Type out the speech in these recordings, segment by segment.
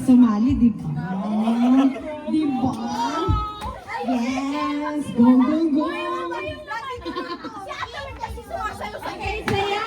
sumali, di ba? Di ba? Yes! Go, go, go! Okay, saya!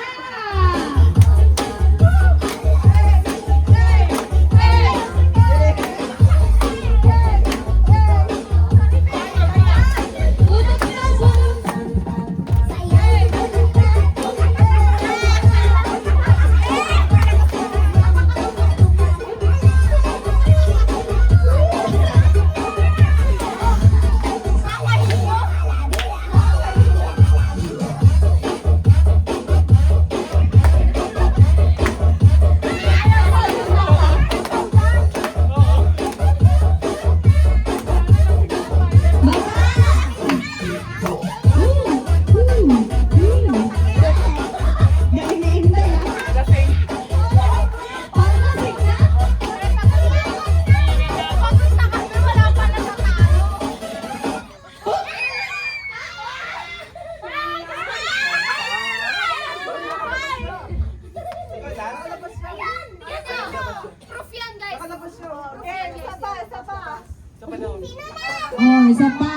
Oh, isa pa.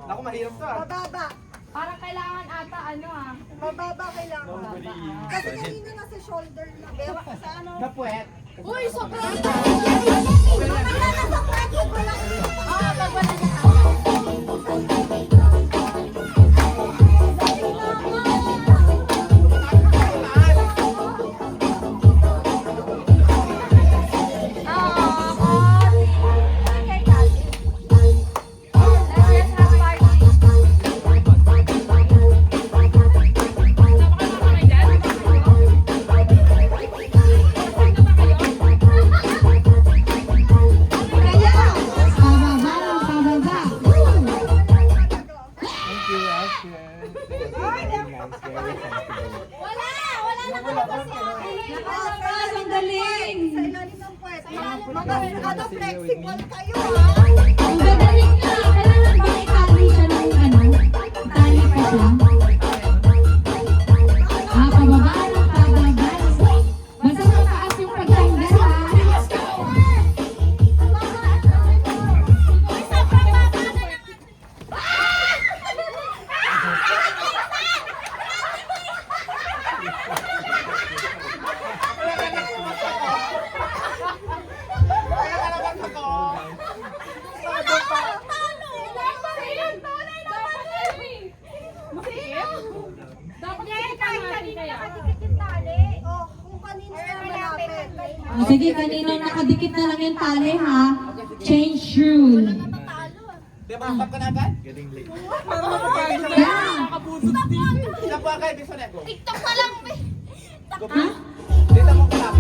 Ako mahirap to ah. Mababa. Parang kailangan ata ano ah. Mababa kailangan. Nobody. Kasi kanina nasa shoulder na. Bewa sa ano. Kapuet. Uy, sobrang Wala nasa pwede. Wala. ah, pag wala na. Sa ilalim ng puwet. Mga ano, flexible kayo ha. Ang gagaling na. Kailangan ba itali siya ng ano? Tali pa siya? Ah, pababa ng pababa. Basta mataas yung pagtanggal ha. O, sige, kaninong nakadikit na lang yung tali ha. Change rule. Di ba, stop ka na agad? Getting late. Yeah. Stop ka agad, bisa na. TikTok pa lang. Ha? Dito mo clap.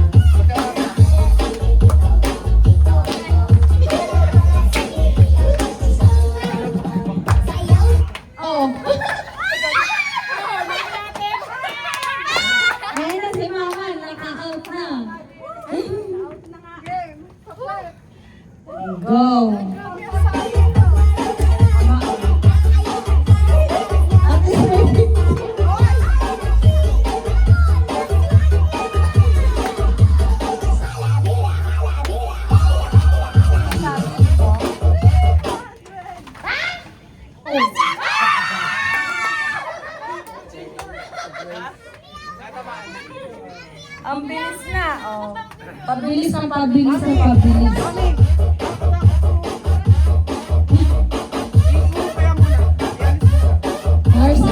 Oh. Ayan na si Mama, naka-out na. Go. Ang bilis na. Oh. Pabilis ng pabilis ng pabilis. Horse.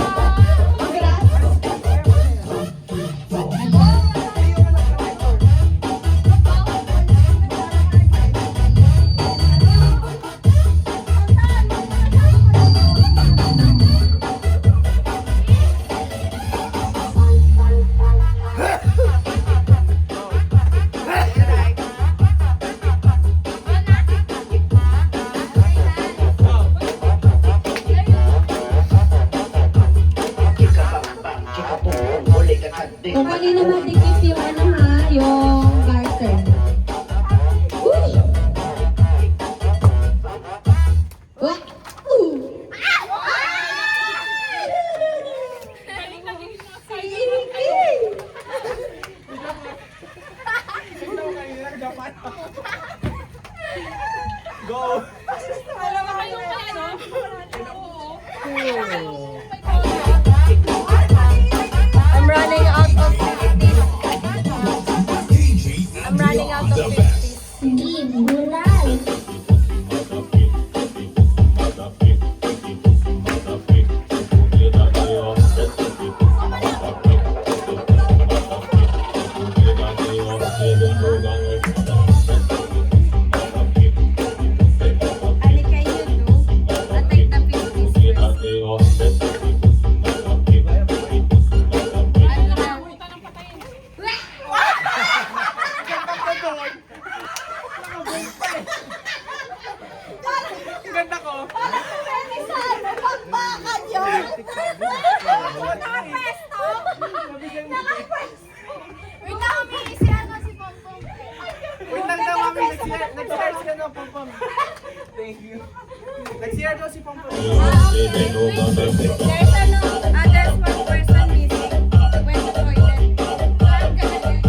Japan. Go! Alam mo kayo pa, ano? I'm running out of 50s. I'm running out of 50s. Hindi, gulay. Ano kayo do? I'll take the 50s first. Ang ganda ko. Pwede sa ano, pagbakan yun. Nakapesto. Nakapesto. Wait lang, kami si ano, si Pompom. Wait lang daw, mami. Nag-share si ano, Pompom. Thank you. Nag-share daw si Pompom. There's ano, there's one person missing. Went to toilet. I'm gonna get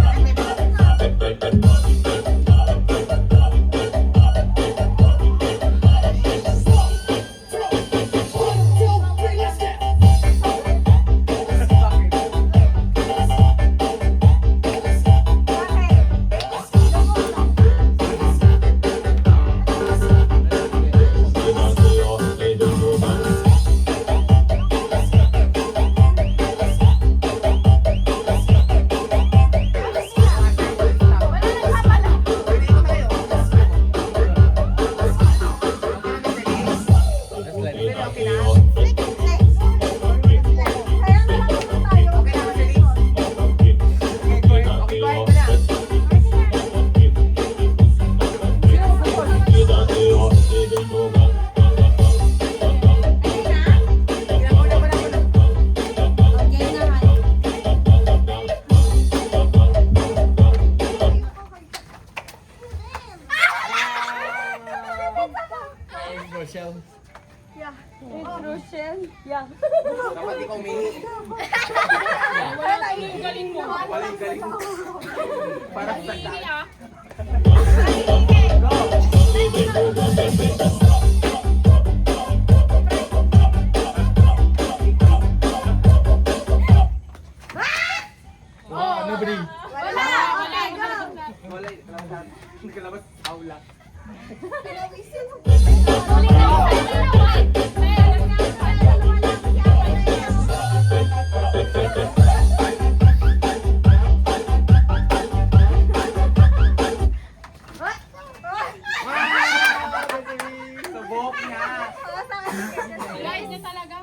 Rochelle. Rochelle. Yeah. Dapat ikaw umihi. Wala yung galing mo. Galing. Para sa tagda. Ano, Bri? Wala. Okay, go. Wala. Kalabas, aula. Subok na. Guys, niya talaga.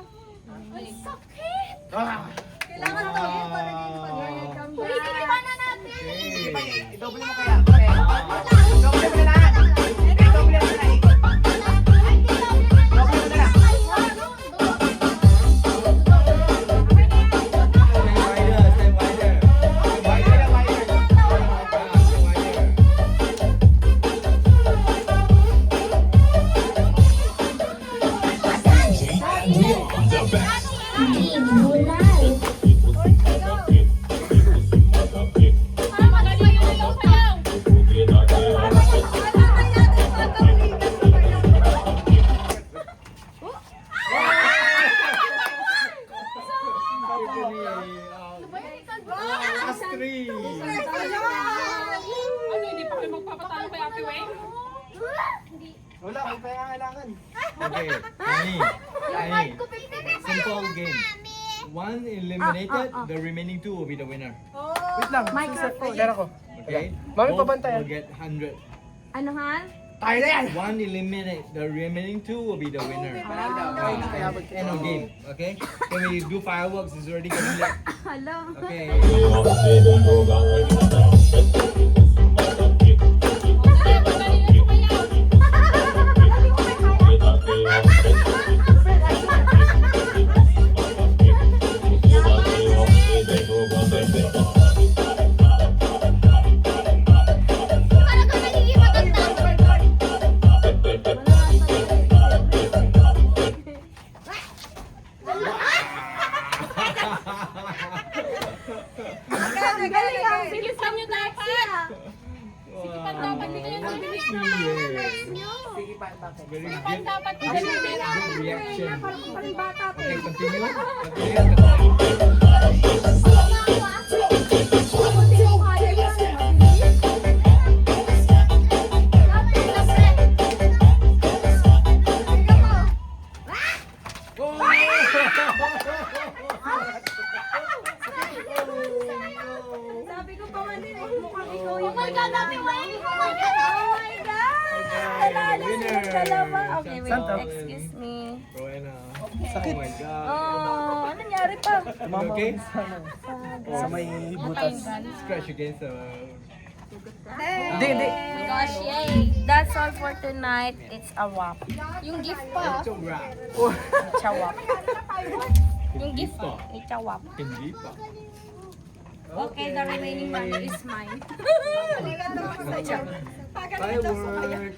Ay, sakit! Kailangan to yun para din pag-welcome back. Iiwan na natin! Sige pa, i-double mo kaya. Double mo na lahat. I-double mo na lahat. Double mo na lahat. Stay wider. Wider na wider. Hindi, gulay. Last three. Ano, hindi pa kayo magpapatalo kay Ate Weng? Wala, may kailangan. Okay, Annie. Simple game. One eliminated, the remaining two will be the winner. Wait lang. Microphone. Dara ko. Okay? Mami, Both pabantayan. will get 100. Ano ha? Tayo na yan. One eliminated, the remaining two will be the winner. End of game. Okay? Can we do fireworks? It's already getting late. Hello? Okay. Bilisan nyo dapat! Dapat hindi kayo nabilis na. Sige pa, bakit? Very Pan good. dapat hindi kayo nabilis. Good reaction. Parang bata pa. Okay, continue. Continue. Sabi ko pa man din, mukhang ikaw yung... Oh my God, Ate Wayne! Oh my God! Oh my God! Nalala silang dalawa. Okay, wait. Santa. Excuse me. Rowena. Oh my God. Oh, ano nangyari pa? You okay? Sa may butas. Scratch against the... Hindi, hindi. Oh my gosh, yay! That's all for tonight. It's a wrap. Yung gift pa. It's a wrap. It's a wrap. Yung gift pa. It's a wrap. Hindi pa. Okay, the remaining money is mine. Fireworks.